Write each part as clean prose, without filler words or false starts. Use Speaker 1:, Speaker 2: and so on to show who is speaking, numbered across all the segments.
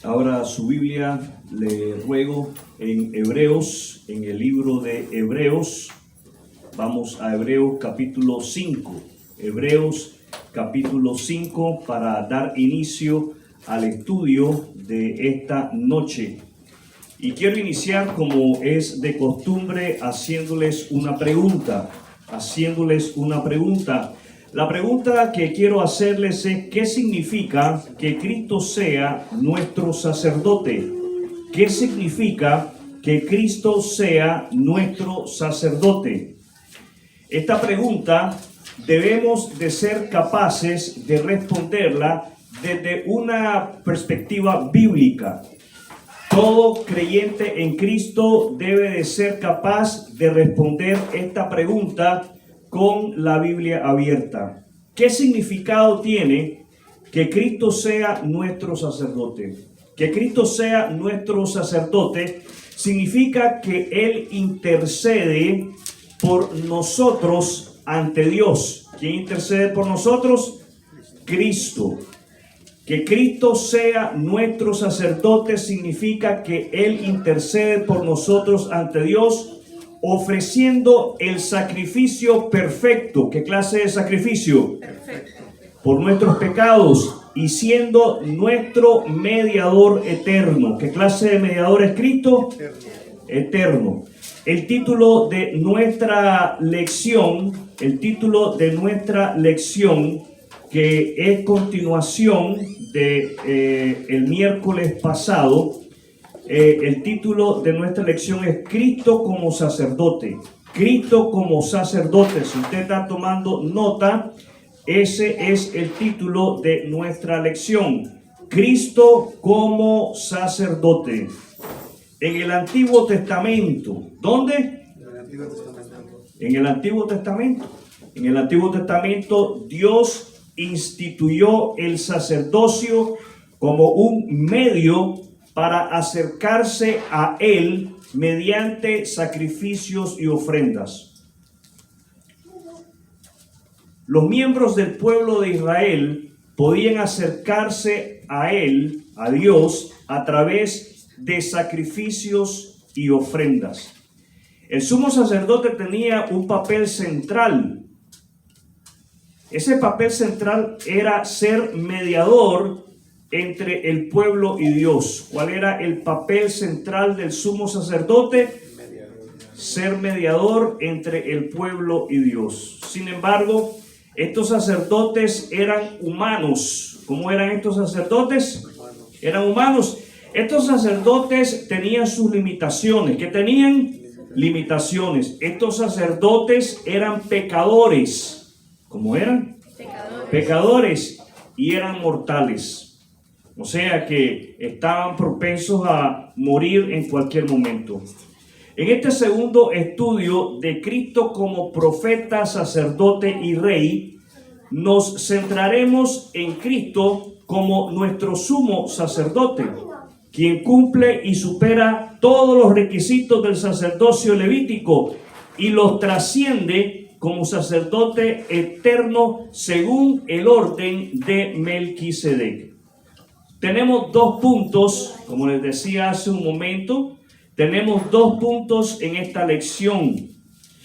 Speaker 1: Abra su Biblia, le ruego, en Hebreos, en el libro de Hebreos. Vamos a Hebreos capítulo 5. Hebreos capítulo 5 para dar inicio al estudio de esta noche. Y quiero iniciar, como es de costumbre, haciéndoles una pregunta. La pregunta que quiero hacerles es: ¿qué significa que Cristo sea nuestro sacerdote? ¿Qué significa que Cristo sea nuestro sacerdote? Esta pregunta debemos de ser capaces de responderla desde una perspectiva bíblica. Todo creyente en Cristo debe de ser capaz de responder esta pregunta con la Biblia abierta. ¿Qué significado tiene que Cristo sea nuestro sacerdote? Que Cristo sea nuestro sacerdote significa que Él intercede por nosotros ante Dios. ¿Quién intercede por nosotros? Cristo. Que Cristo sea nuestro sacerdote significa que Él intercede por nosotros ante Dios, ofreciendo el sacrificio perfecto. ¿Qué clase de sacrificio? Perfecto. Por nuestros pecados y siendo nuestro mediador eterno. ¿Qué clase de mediador es Cristo? Eterno. El título de nuestra lección, que es continuación de el miércoles pasado, el título de nuestra lección es Cristo como sacerdote. Cristo como sacerdote. Si usted está tomando nota, ese es el título de nuestra lección. Cristo como sacerdote. En el Antiguo Testamento. ¿Dónde? En el Antiguo Testamento. En el Antiguo Testamento Dios instituyó el sacerdocio como un medio para acercarse a Él mediante sacrificios y ofrendas. Los miembros del pueblo de Israel podían acercarse a Él, a Dios, a través de sacrificios y ofrendas. El sumo sacerdote tenía un papel central. Ese papel central era ser mediador entre el pueblo y Dios. ¿Cuál era el papel central del sumo sacerdote? Ser mediador entre el pueblo y Dios. Sin embargo, estos sacerdotes eran humanos. ¿Cómo eran estos sacerdotes? Eran humanos. Estos sacerdotes tenían sus limitaciones. ¿Qué tenían? Limitaciones. Estos sacerdotes eran pecadores. ¿Cómo eran? Pecadores y eran mortales. O sea que estaban propensos a morir en cualquier momento. En este segundo estudio de Cristo como profeta, sacerdote y rey, nos centraremos en Cristo como nuestro sumo sacerdote, quien cumple y supera todos los requisitos del sacerdocio levítico y los trasciende como sacerdote eterno según el orden de Melquisedec. Tenemos dos puntos, como les decía hace un momento, tenemos dos puntos en esta lección.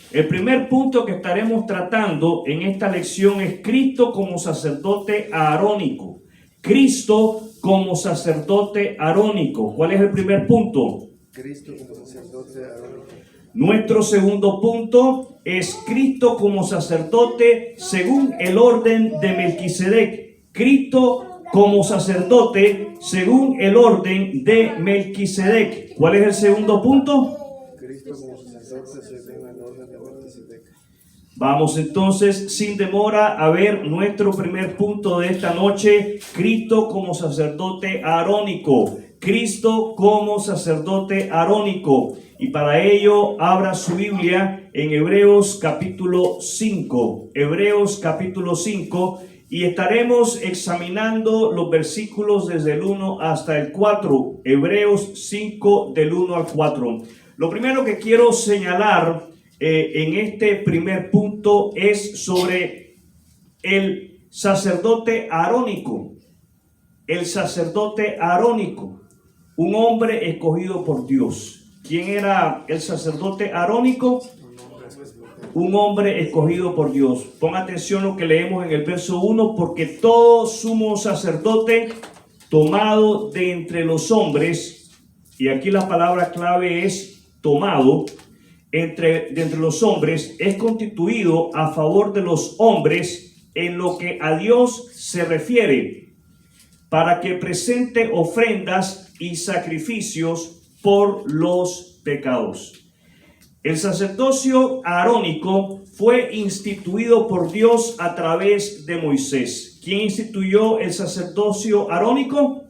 Speaker 1: El primer punto que estaremos tratando en esta lección es Cristo como sacerdote arónico. Cristo como sacerdote arónico. ¿Cuál es el primer punto? Cristo como sacerdote arónico. Nuestro segundo punto es Cristo como sacerdote según el orden de Melquisedec. Cristo como sacerdote según el orden de Melquisedec. ¿Cuál es el segundo punto? Cristo como sacerdote según el orden de Melquisedec. Vamos entonces sin demora a ver nuestro primer punto de esta noche: Cristo como sacerdote arónico. Cristo como sacerdote arónico. Y para ello abra su Biblia en Hebreos capítulo 5. Hebreos capítulo 5. Y estaremos examinando los versículos desde el 1 hasta el 4. Hebreos 5 del 1 al 4. Lo primero que quiero señalar en este primer punto es sobre el sacerdote arónico. El sacerdote arónico. un hombre escogido por Dios. ¿Quién era el sacerdote arónico? Un hombre escogido por Dios. Pon atención lo que leemos en el verso 1, porque todo sumo sacerdote tomado de entre los hombres, y aquí la palabra clave es tomado, de entre los hombres, es constituido a favor de los hombres en lo que a Dios se refiere, para que presente ofrendas y sacrificios por los pecados. El sacerdocio arónico fue instituido por Dios a través de Moisés. ¿Quién instituyó el sacerdocio arónico?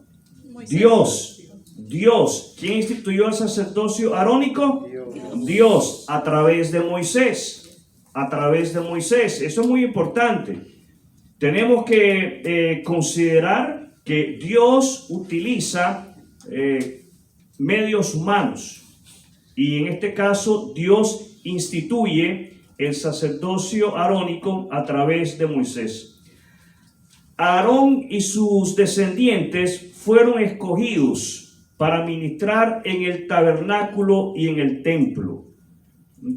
Speaker 1: Moisés. Dios. ¿Quién instituyó el sacerdocio arónico? Dios, a través de Moisés. A través de Moisés. Eso es muy importante. Tenemos que considerar que Dios utiliza medios humanos. Y en este caso, Dios instituye el sacerdocio arónico a través de Moisés. Aarón y sus descendientes fueron escogidos para ministrar en el tabernáculo y en el templo.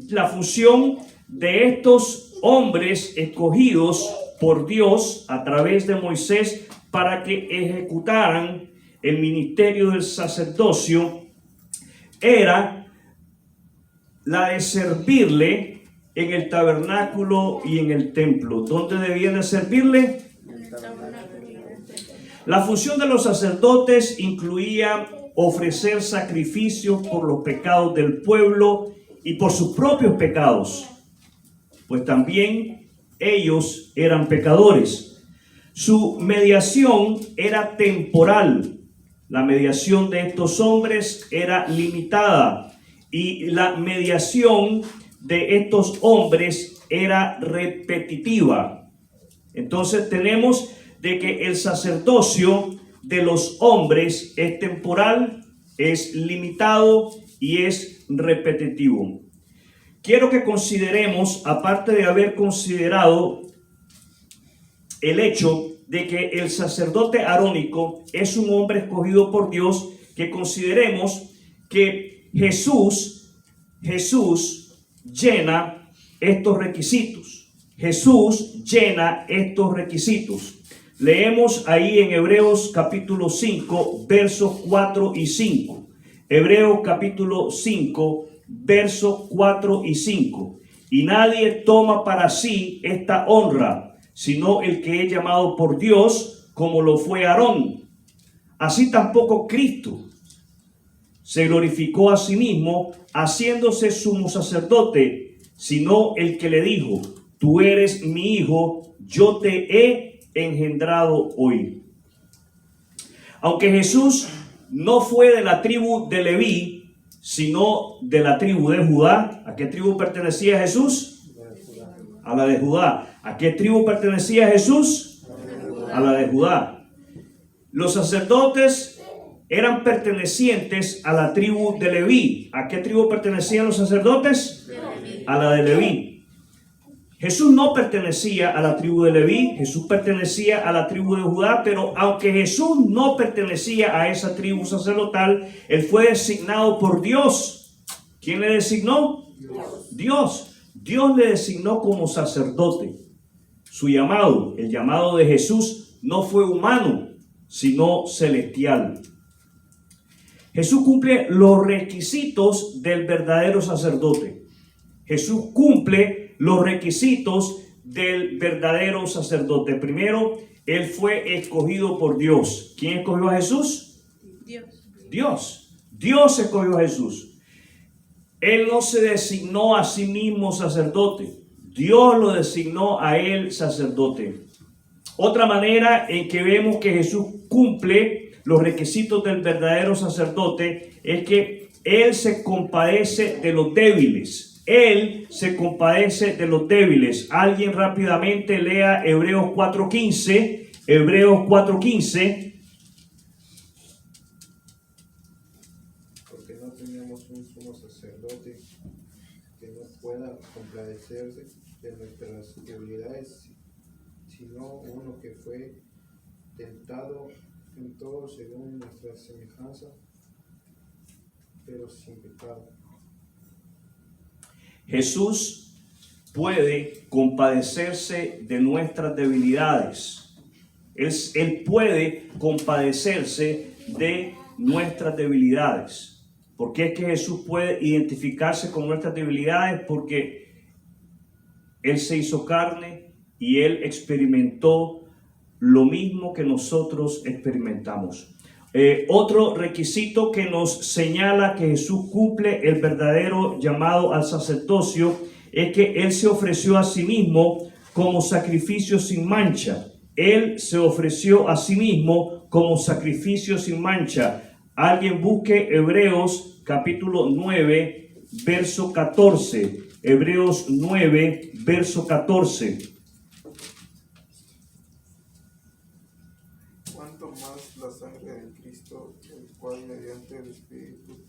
Speaker 1: La función de estos hombres escogidos por Dios a través de Moisés para que ejecutaran el ministerio del sacerdocio era la de servirle en el tabernáculo y en el templo. ¿Dónde debían de servirle? La función de los sacerdotes incluía ofrecer sacrificios por los pecados del pueblo y por sus propios pecados, pues también ellos eran pecadores. Su mediación era temporal. La mediación de estos hombres era limitada. Y la mediación de estos hombres era repetitiva. Entonces tenemos de que el sacerdocio de los hombres es temporal, es limitado y es repetitivo. Quiero que consideremos, aparte de haber considerado el hecho de que el sacerdote arónico es un hombre escogido por Dios, que consideremos que Jesús llena estos requisitos. Jesús llena estos requisitos. Leemos ahí en Hebreos capítulo 5, versos 4 y 5. Hebreos capítulo 5, versos 4 y 5. Y nadie toma para sí esta honra, sino el que es llamado por Dios, como lo fue Aarón. Así tampoco Cristo se glorificó a sí mismo, haciéndose sumo sacerdote, sino el que le dijo: tú eres mi hijo, yo te he engendrado hoy. Aunque Jesús no fue de la tribu de Leví, sino de la tribu de Judá. ¿A qué tribu pertenecía Jesús? A la de Judá. ¿A qué tribu pertenecía Jesús? A la de Judá. Los sacerdotes eran pertenecientes a la tribu de Leví. ¿A qué tribu pertenecían los sacerdotes? A la de Leví. Jesús no pertenecía a la tribu de Leví, Jesús pertenecía a la tribu de Judá, pero aunque Jesús no pertenecía a esa tribu sacerdotal, él fue designado por Dios. ¿Quién le designó? Dios. Dios le designó como sacerdote. Su llamado, el llamado de Jesús, no fue humano, sino celestial. Jesús cumple los requisitos del verdadero sacerdote. Jesús cumple los requisitos del verdadero sacerdote. Primero, él fue escogido por Dios. ¿Quién escogió a Jesús? Dios. Dios escogió a Jesús. Él no se designó a sí mismo sacerdote. Dios lo designó a él sacerdote. Otra manera en que vemos que Jesús cumple los requisitos del verdadero sacerdote es que él se compadece de los débiles. Él se compadece de los débiles. Alguien rápidamente lea Hebreos 4:15. Hebreos 4:15.
Speaker 2: Porque no tenemos un sumo sacerdote que no pueda compadecerse de nuestras debilidades, sino uno que fue tentado en todo según nuestra semejanza, pero sin pecado.
Speaker 1: Jesús puede compadecerse de nuestras debilidades. Él puede compadecerse de nuestras debilidades. ¿Por qué es que Jesús puede identificarse con nuestras debilidades? Porque Él se hizo carne y Él experimentó lo mismo que nosotros experimentamos. Otro requisito que nos señala que Jesús cumple el verdadero llamado al sacerdocio es que Él se ofreció a sí mismo como sacrificio sin mancha. Él se ofreció a sí mismo como sacrificio sin mancha. Alguien busque Hebreos capítulo 9, verso 14. Hebreos 9, verso 14.
Speaker 2: Cuanto más la sangre de Cristo, el cual mediante el Espíritu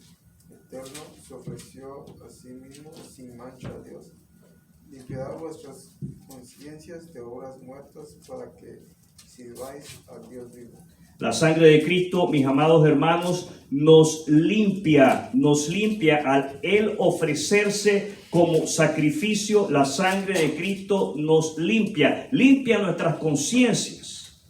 Speaker 2: Eterno se ofreció a sí mismo sin mancha a Dios, limpiará vuestras conciencias de obras muertas para que sirváis al Dios vivo.
Speaker 1: La sangre de Cristo, mis amados hermanos, nos limpia al Él ofrecerse como sacrificio. La sangre de Cristo nos limpia nuestras conciencias.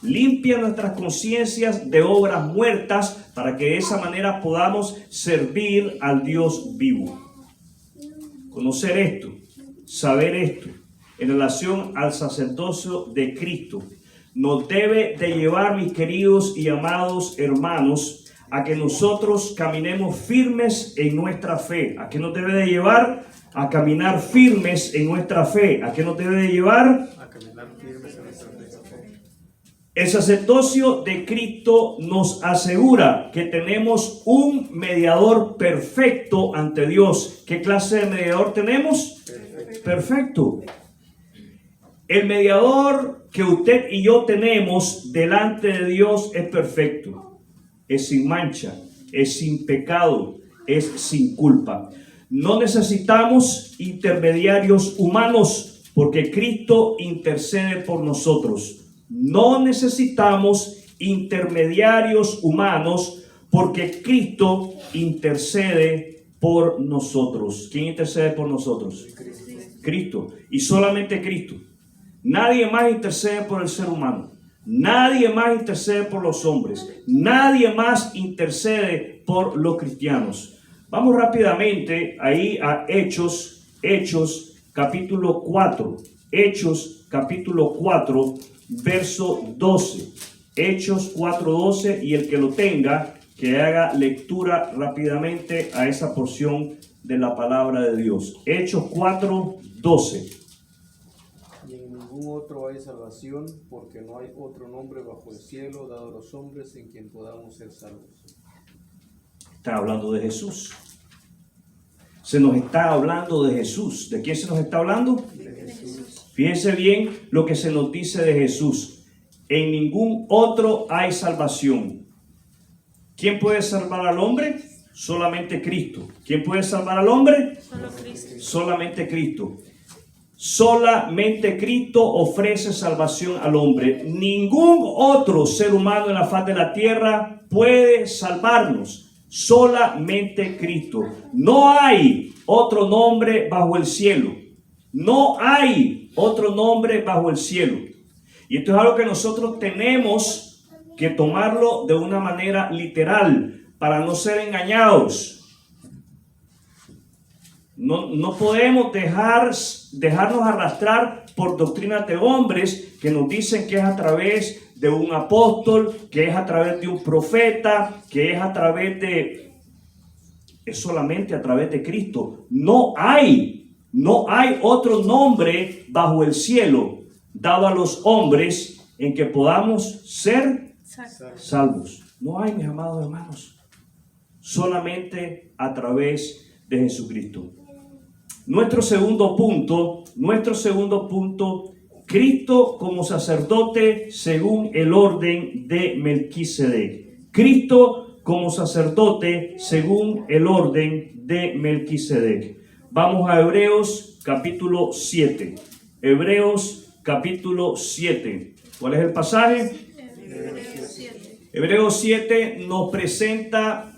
Speaker 1: Limpia nuestras conciencias de obras muertas para que de esa manera podamos servir al Dios vivo. Conocer esto, saber esto, en relación al sacerdocio de Cristo, nos debe de llevar, mis queridos y amados hermanos, a que nosotros caminemos firmes en nuestra fe. ¿A qué nos debe de llevar? A caminar firmes en nuestra fe. ¿A qué nos debe de llevar?
Speaker 2: A caminar firmes en nuestra fe.
Speaker 1: El sacerdocio de Cristo nos asegura que tenemos un mediador perfecto ante Dios. ¿Qué clase de mediador tenemos? Perfecto. El mediador que usted y yo tenemos delante de Dios es perfecto, es sin mancha, es sin pecado, es sin culpa. No necesitamos intermediarios humanos porque Cristo intercede por nosotros. No necesitamos intermediarios humanos porque Cristo intercede por nosotros. ¿Quién intercede por nosotros? Cristo. Y solamente Cristo. Nadie más intercede por el ser humano. Nadie más intercede por los hombres. Nadie más intercede por los cristianos. Vamos rápidamente ahí a Hechos capítulo 4. Hechos capítulo 4, verso 12. Hechos 4:12, y el que lo tenga, que haga lectura rápidamente a esa porción de la palabra de Dios. Hechos 4:12.
Speaker 3: Y en ningún otro hay salvación, porque no hay otro nombre bajo el cielo dado a los hombres en quien podamos ser salvos.
Speaker 1: Está hablando de Jesús. Se nos está hablando de Jesús. ¿De quién se nos está hablando?
Speaker 2: De Jesús.
Speaker 1: Fíjense bien lo que se nos dice de Jesús. En ningún otro hay salvación. ¿Quién puede salvar al hombre? Solamente Cristo. ¿Quién puede salvar al hombre?
Speaker 4: Solo Cristo.
Speaker 1: Solamente Cristo. Solamente Cristo ofrece salvación al hombre. Ningún otro ser humano en la faz de la tierra puede salvarnos. Solamente Cristo. No hay otro nombre bajo el cielo. No hay otro nombre bajo el cielo. Y esto es algo que nosotros tenemos que tomarlo de una manera literal para no ser engañados. No podemos dejarnos arrastrar por doctrinas de hombres que nos dicen que es a través de un apóstol, que es a través de un profeta, que es a través de... Es solamente a través de Cristo. No hay otro nombre bajo el cielo dado a los hombres en que podamos ser salvos. No hay, mis amados hermanos. Solamente a través de Jesucristo. Nuestro segundo punto, Cristo como sacerdote según el orden de Melquisedec. Cristo como sacerdote según el orden de Melquisedec. Vamos a Hebreos capítulo 7. Hebreos capítulo 7. ¿Cuál es el pasaje? Hebreos 7 nos presenta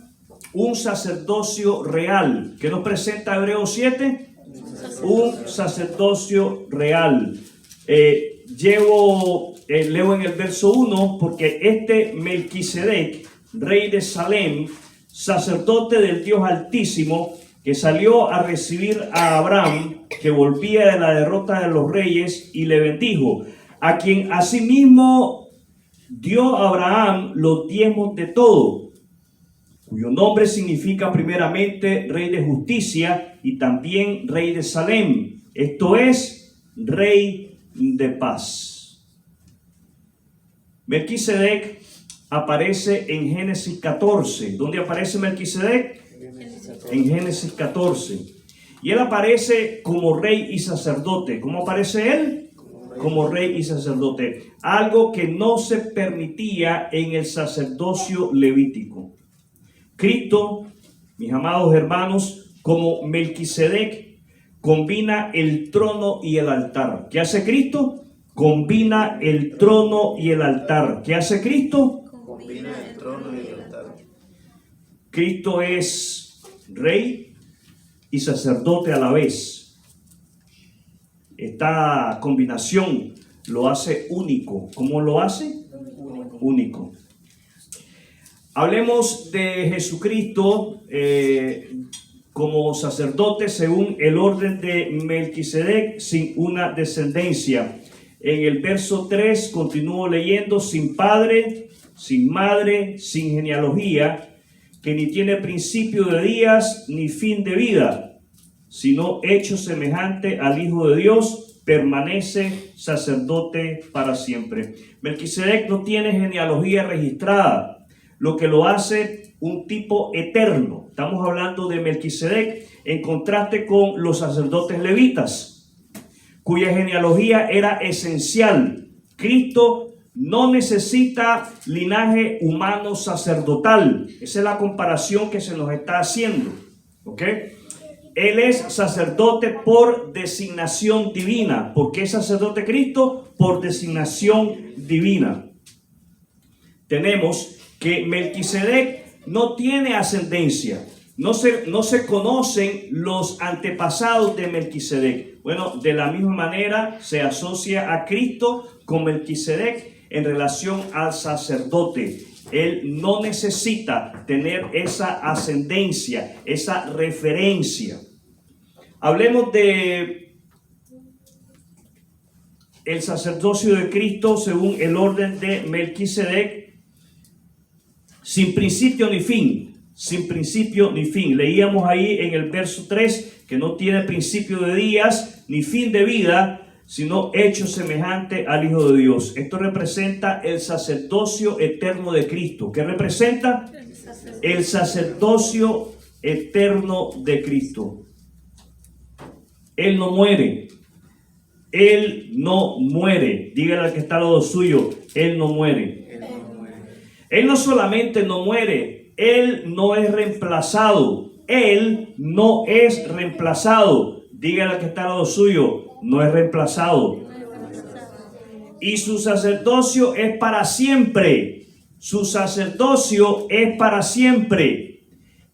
Speaker 1: un sacerdocio real. ¿Qué nos presenta Hebreos 7? Un sacerdocio real. Leo en el verso 1, porque este Melquisedec, rey de Salem, sacerdote del Dios Altísimo, que salió a recibir a Abraham, que volvía de la derrota de los reyes, y le bendijo, a quien asimismo dio a Abraham los diezmos de todo, cuyo nombre significa primeramente Rey de Justicia y también Rey de Salem, esto es, Rey de Paz. Melquisedec aparece en Génesis 14. ¿Dónde aparece Melquisedec? En Génesis 14. Y él aparece como rey y sacerdote. ¿Cómo aparece él? Como rey y sacerdote. Algo que no se permitía en el sacerdocio levítico. Cristo, mis amados hermanos, como Melquisedec, combina el trono y el altar. ¿Qué hace Cristo? Combina el trono y el altar. ¿Qué hace Cristo?
Speaker 2: Combina el trono y el altar.
Speaker 1: Cristo es rey y sacerdote a la vez. Esta combinación lo hace único. ¿Cómo lo hace? Único. Hablemos de Jesucristo como sacerdote según el orden de Melquisedec, sin una descendencia. En el verso 3 continúo leyendo: sin padre, sin madre, sin genealogía, que ni tiene principio de días ni fin de vida, sino hecho semejante al Hijo de Dios, permanece sacerdote para siempre. Melquisedec no tiene genealogía registrada, lo que lo hace un tipo eterno. Estamos hablando de Melquisedec en contraste con los sacerdotes levitas, cuya genealogía era esencial. Cristo no necesita linaje humano sacerdotal. Esa es la comparación que se nos está haciendo. ¿Ok? Él es sacerdote por designación divina. ¿Por qué es sacerdote Cristo? Por designación divina. Tenemos que Melquisedec no tiene ascendencia. No se conocen los antepasados de Melquisedec. Bueno, de la misma manera se asocia a Cristo con Melquisedec en relación al sacerdote. Él no necesita tener esa ascendencia, esa referencia. Hablemos de el sacerdocio de Cristo según el orden de Melquisedec, sin principio ni fin. Sin principio ni fin. Leíamos ahí en el verso 3 que no tiene principio de días ni fin de vida, sino hecho semejante al Hijo de Dios. Esto representa el sacerdocio eterno de Cristo. ¿Qué representa? El sacerdocio eterno de Cristo. Él no muere. Él no muere. Dígale al que está al lado suyo, Él no muere. Él no solamente no muere, Él no es reemplazado. Él no es reemplazado. Dígale al que está al lado suyo, no es reemplazado. Y su sacerdocio es para siempre. Su sacerdocio es para siempre.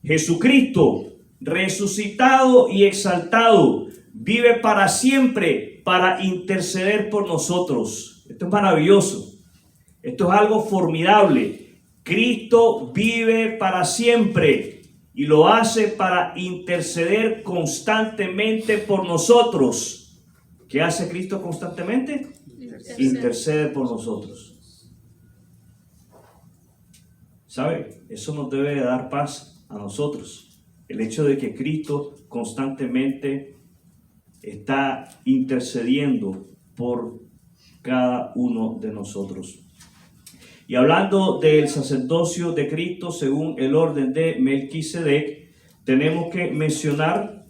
Speaker 1: Jesucristo, resucitado y exaltado, vive para siempre para interceder por nosotros. Esto es maravilloso. Esto es algo formidable. Cristo vive para siempre y lo hace para interceder constantemente por nosotros. ¿Qué hace Cristo constantemente? Intercede por nosotros. ¿Sabe? Eso nos debe de dar paz a nosotros. El hecho de que Cristo constantemente está intercediendo por cada uno de nosotros. Y hablando del sacerdocio de Cristo según el orden de Melquisedec, tenemos que mencionar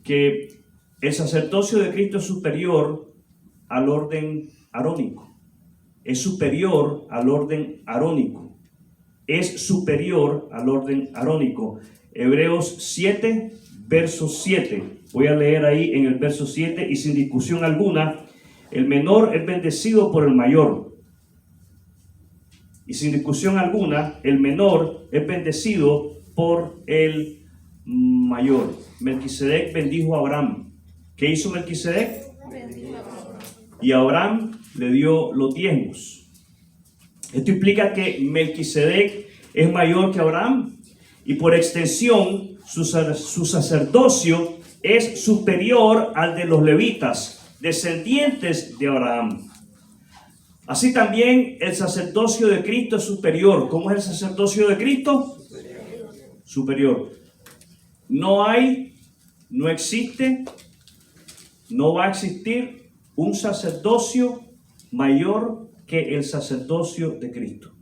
Speaker 1: que el sacerdocio de Cristo es superior al orden arónico. Es superior al orden arónico. Es superior al orden arónico. Hebreos 7, verso 7. Voy a leer ahí en el verso 7 y sin discusión alguna. El menor es bendecido por el mayor. Y sin discusión alguna, el menor es bendecido por el mayor. Melquisedec bendijo a Abraham. ¿Qué hizo Melquisedec? Y Abraham le dio los diezmos. Esto implica que Melquisedec es mayor que Abraham y por extensión su sacerdocio es superior al de los levitas, descendientes de Abraham. Así también el sacerdocio de Cristo es superior. ¿Cómo es el sacerdocio de Cristo? Superior. No hay, no existe, no va a existir un sacerdocio mayor que el sacerdocio de Cristo.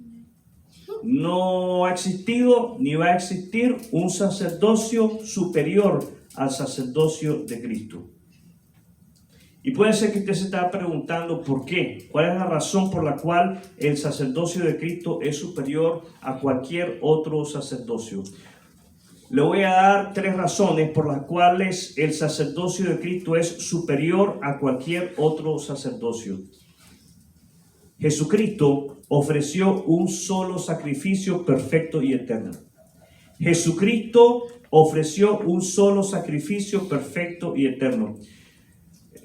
Speaker 1: No ha existido ni va a existir un sacerdocio superior al sacerdocio de Cristo. Y puede ser que usted se está preguntando por qué, cuál es la razón por la cual el sacerdocio de Cristo es superior a cualquier otro sacerdocio. Le voy a dar 3 razones por las cuales el sacerdocio de Cristo es superior a cualquier otro sacerdocio. Jesucristo ofreció un solo sacrificio perfecto y eterno. Jesucristo ofreció un solo sacrificio perfecto y eterno.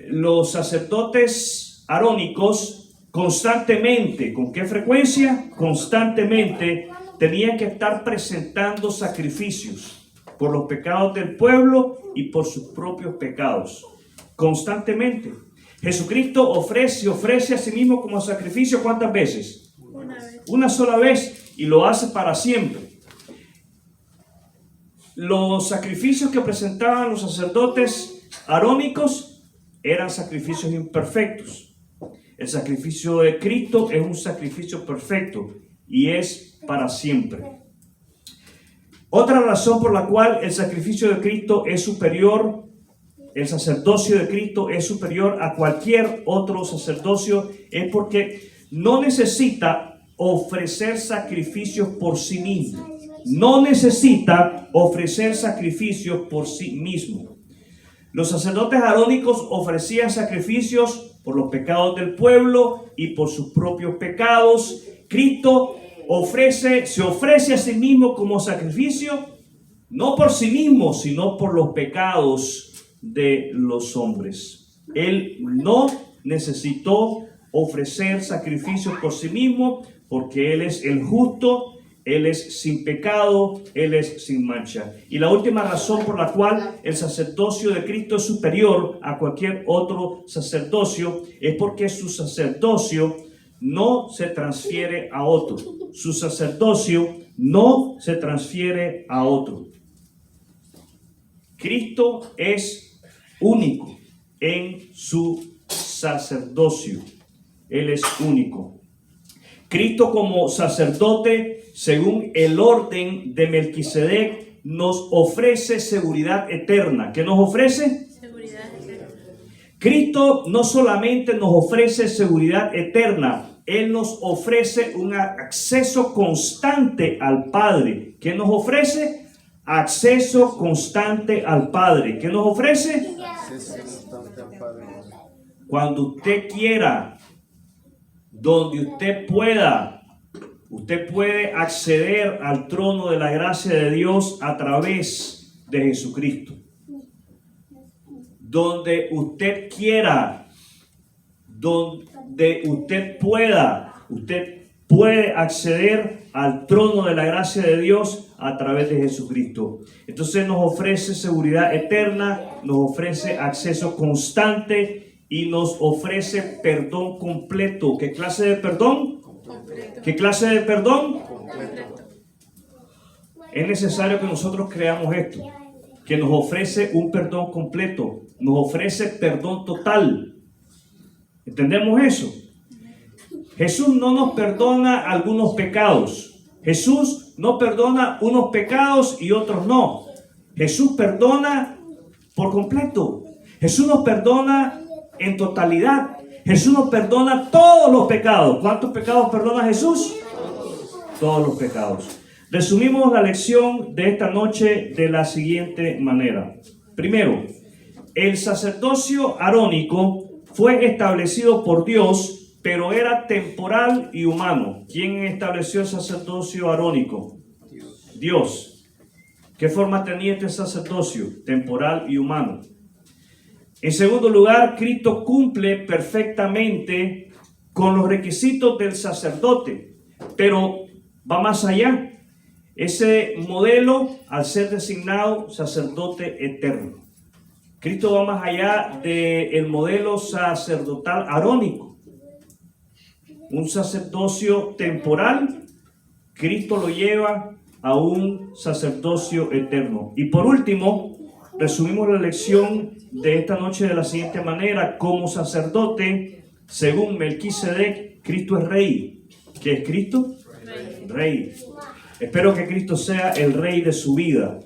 Speaker 1: Los sacerdotes arónicos constantemente, ¿con qué frecuencia? Constantemente tenían que estar presentando sacrificios por los pecados del pueblo y por sus propios pecados. Constantemente. Jesucristo ofrece a sí mismo como sacrificio, ¿cuántas veces? Una sola vez, y lo hace para siempre. Los sacrificios que presentaban los sacerdotes arónicos eran sacrificios imperfectos. El sacrificio de Cristo es un sacrificio perfecto y es para siempre. Otra razón por la cual el sacrificio de Cristo es superior, el sacerdocio de Cristo es superior a cualquier otro sacerdocio, es porque no necesita ofrecer sacrificios por sí mismo. No necesita ofrecer sacrificios por sí mismo. Los sacerdotes arónicos ofrecían sacrificios por los pecados del pueblo y por sus propios pecados. Cristo se ofrece a sí mismo como sacrificio, no por sí mismo, sino por los pecados de los hombres. Él no necesitó ofrecer sacrificios por sí mismo, porque Él es el justo, Él es sin pecado, Él es sin mancha. Y la última razón por la cual el sacerdocio de Cristo es superior a cualquier otro sacerdocio es porque su sacerdocio no se transfiere a otro. Su sacerdocio no se transfiere a otro. Cristo es único en su sacerdocio. Él es único. Cristo como sacerdote, según el orden de Melquisedec, nos ofrece seguridad eterna. ¿Qué nos ofrece? Seguridad eterna. Cristo no solamente nos ofrece seguridad eterna, Él nos ofrece un acceso constante al Padre. ¿Qué nos ofrece? Acceso constante al Padre. ¿Qué nos ofrece?
Speaker 3: Acceso constante al Padre.
Speaker 1: Cuando usted quiera, donde usted pueda, usted puede acceder al trono de la gracia de Dios a través de Jesucristo. Donde usted quiera, donde usted pueda, usted puede acceder al trono de la gracia de Dios a través de Jesucristo. Entonces nos ofrece seguridad eterna, nos ofrece acceso constante y nos ofrece perdón completo. ¿Qué clase de perdón? Completo. ¿Qué clase de perdón? Completo. Es necesario que nosotros creamos esto, que nos ofrece un perdón completo, nos ofrece perdón total. ¿Entendemos eso? Jesús no nos perdona algunos pecados. Jesús no perdona unos pecados y otros no. Jesús perdona por completo. Jesús nos perdona en totalidad. Jesús nos perdona todos los pecados. ¿Cuántos pecados perdona Jesús? Todos los pecados. Resumimos la lección de esta noche de la siguiente manera. Primero, el sacerdocio arónico fue establecido por Dios pero era temporal y humano. ¿Quién estableció el sacerdocio arónico? Dios. ¿Qué forma tenía este sacerdocio? Temporal y humano. En segundo lugar, Cristo cumple perfectamente con los requisitos del sacerdote, pero va más allá. Ese modelo, al ser designado sacerdote eterno. Cristo va más allá del modelo sacerdotal arónico. Un sacerdocio temporal, Cristo lo lleva a un sacerdocio eterno. Y por último, resumimos la lección de esta noche de la siguiente manera: como sacerdote, según Melquisedec, Cristo es rey. ¿Qué es Cristo? Rey. Espero que Cristo sea el rey de su vida,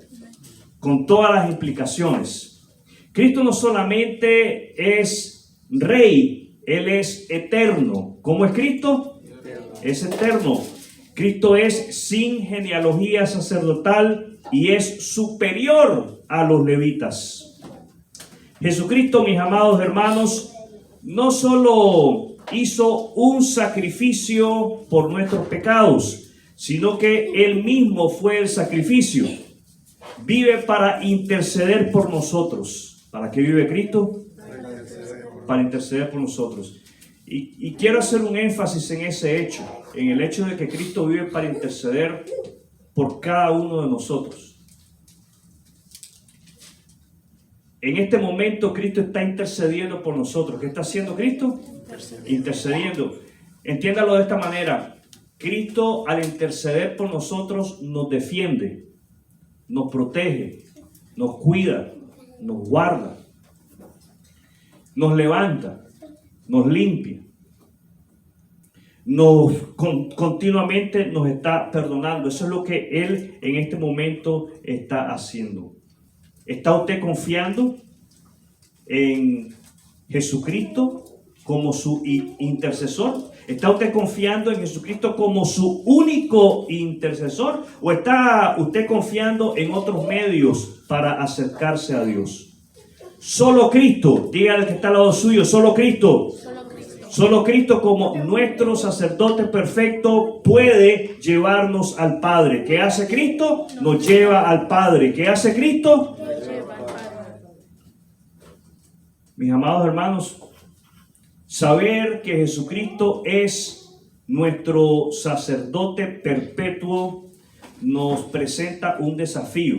Speaker 1: con todas las implicaciones. Cristo no solamente es rey, Él es eterno. ¿Cómo es Cristo? Es eterno. Cristo es sin genealogía sacerdotal y es superior a los levitas. Jesucristo, mis amados hermanos, no solo hizo un sacrificio por nuestros pecados, sino que Él mismo fue el sacrificio. Vive para interceder por nosotros. ¿Para qué vive Cristo? Para interceder por nosotros. Y quiero hacer un énfasis en ese hecho, en el hecho de que Cristo vive para interceder por cada uno de nosotros. En este momento Cristo está intercediendo por nosotros. ¿Qué está haciendo Cristo? Intercediendo. Entiéndalo de esta manera. Cristo, al interceder por nosotros, nos defiende, nos protege, nos cuida, nos guarda, nos levanta, nos limpia, continuamente nos está perdonando. Eso es lo que Él en este momento está haciendo. ¿Está usted confiando en Jesucristo como su intercesor? ¿Está usted confiando en Jesucristo como su único intercesor? ¿O está usted confiando en otros medios para acercarse a Dios? Solo Cristo, dígale que está al lado suyo, solo Cristo. Solo Cristo como nuestro sacerdote perfecto puede llevarnos al Padre. ¿Qué hace Cristo? Nos lleva al Padre. ¿Qué hace Cristo? Mis amados hermanos, saber que Jesucristo es nuestro sacerdote perpetuo nos presenta un desafío.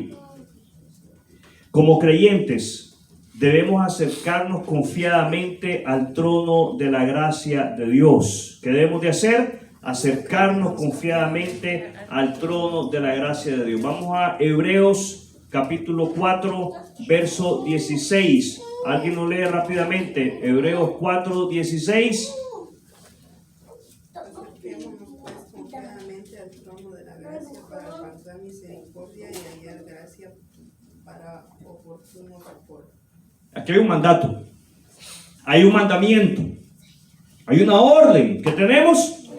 Speaker 1: Como creyentes, debemos acercarnos confiadamente al trono de la gracia de Dios. ¿Qué debemos de hacer? Acercarnos confiadamente al trono de la gracia de Dios. Vamos a Hebreos capítulo 4, verso 16. ¿Alguien lo lee rápidamente? Hebreos 4, 16.
Speaker 4: Acerquémonos pues confiadamente al trono de la gracia para alcanzar misericordia y hallar gracia para oportuno socorro.
Speaker 1: Aquí hay un mandato, hay un mandamiento, hay una orden. ¿Qué tenemos?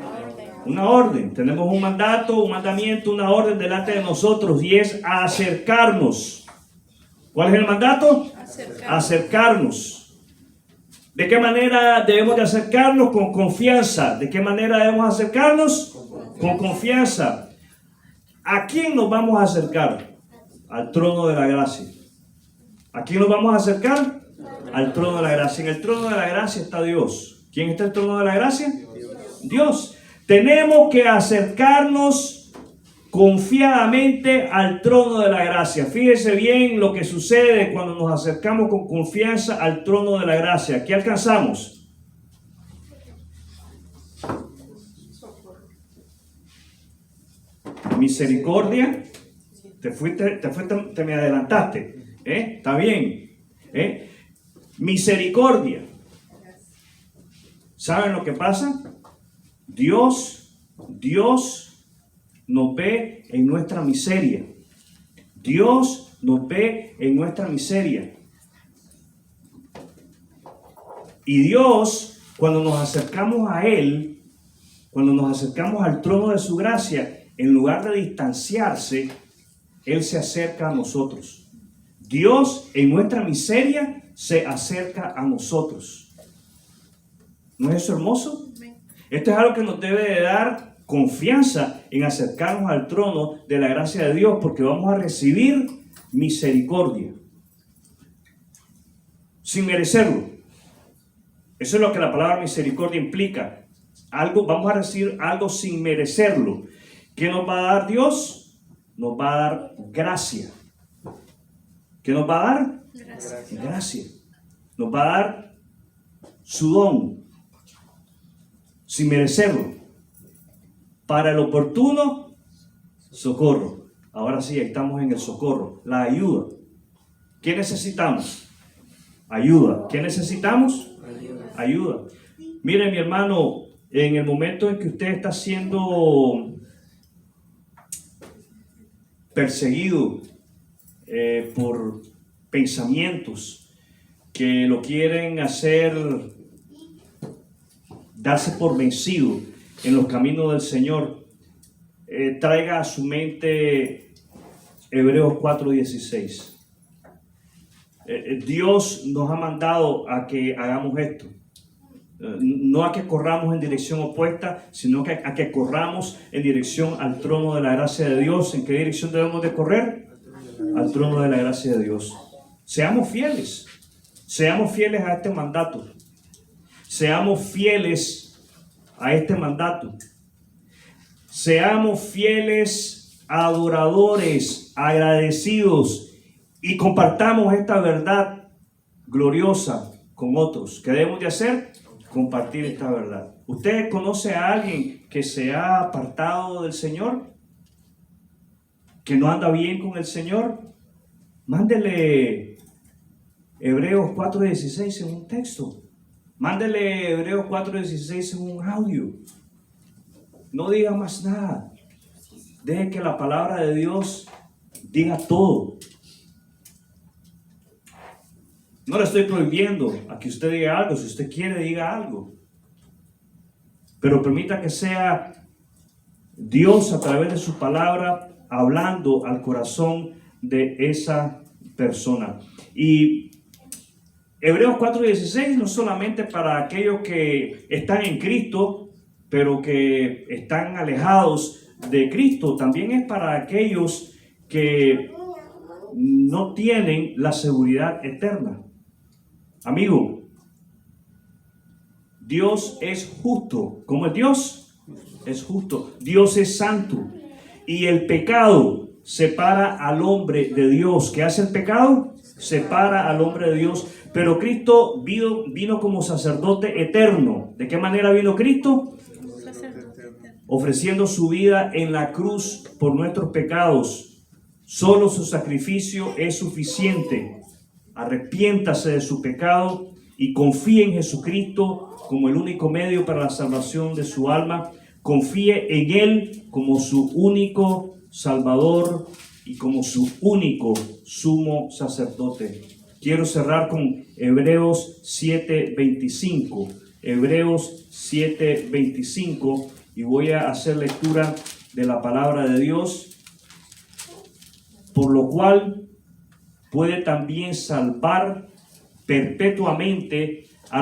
Speaker 1: Una orden. Tenemos un mandato, un mandamiento, una orden delante de nosotros y es acercarnos. ¿Cuál es el mandato? Acercarnos. ¿De qué manera debemos de acercarnos? Con confianza. ¿De qué manera debemos acercarnos? Con confianza. ¿A quién nos vamos a acercar? Al trono de la gracia. ¿A quién nos vamos a acercar? Al trono de la gracia. En el trono de la gracia está Dios. ¿Quién está en el trono de la gracia? Dios. Tenemos que acercarnos confiadamente al trono de la gracia. Fíjese bien lo que sucede cuando nos acercamos con confianza al trono de la gracia. ¿Qué alcanzamos? Misericordia. Te me adelantaste. Está bien. Misericordia. ¿Saben lo que pasa? Dios nos ve en nuestra miseria. Dios nos ve en nuestra miseria. Y Dios, cuando nos acercamos a Él, cuando nos acercamos al trono de su gracia, en lugar de distanciarse, Él se acerca a nosotros. Dios en nuestra miseria se acerca a nosotros. ¿No es eso hermoso? Esto es algo que nos debe de dar confianza en acercarnos al trono de la gracia de Dios, porque vamos a recibir misericordia sin merecerlo. Eso es lo que la palabra misericordia implica. Vamos a recibir algo sin merecerlo. ¿Qué nos va a dar Dios? Nos va a dar gracia. ¿Qué nos va a dar? Gracia. Nos va a dar su don sin merecerlo, para el oportuno socorro. Ahora sí, estamos en el socorro, la ayuda. ¿Qué necesitamos? Ayuda. ¿Qué necesitamos? Ayuda. Mire, mi hermano, en el momento en que usted está siendo perseguido por pensamientos que lo quieren hacer darse por vencido en los caminos del Señor, traiga a su mente Hebreos 4:16. Dios nos ha mandado a que hagamos esto. No a que corramos en dirección opuesta, sino que a que corramos en dirección al trono de la gracia de Dios. ¿En qué dirección debemos de correr? Al trono de la gracia de Dios. Seamos fieles a este mandato. Seamos fieles a este mandato. Seamos fieles, adoradores, agradecidos, y compartamos esta verdad gloriosa con otros. ¿Qué debemos de hacer? Compartir esta verdad. ¿Usted conoce a alguien que se ha apartado del Señor? ¿Que no anda bien con el Señor? Mándele Hebreos 4:16 en un texto. Mándele Hebreos 4:16 en un audio. No diga más nada. Deje que la palabra de Dios diga todo. No le estoy prohibiendo a que usted diga algo. Si usted quiere, diga algo. Pero permita que sea Dios a través de su palabra hablando al corazón de esa persona. Y Hebreos 4:16 no solamente para aquellos que están en Cristo, pero que están alejados de Cristo, también es para aquellos que no tienen la seguridad eterna. Amigo, Dios es justo. ¿Cómo es Dios? Es justo. Dios es santo. Y el pecado separa al hombre de Dios. ¿Qué hace el pecado? Separa al hombre de Dios. Pero Cristo vino como sacerdote eterno. ¿De qué manera vino Cristo? Ofreciendo su vida en la cruz por nuestros pecados. Solo su sacrificio es suficiente. Arrepiéntase de su pecado y confíe en Jesucristo como el único medio para la salvación de su alma. Confíe en Él como su único Salvador y como su único sumo sacerdote. Quiero cerrar con Hebreos 7:25. Hebreos 7:25, y voy a hacer lectura de la palabra de Dios. Por lo cual puede también salvar perpetuamente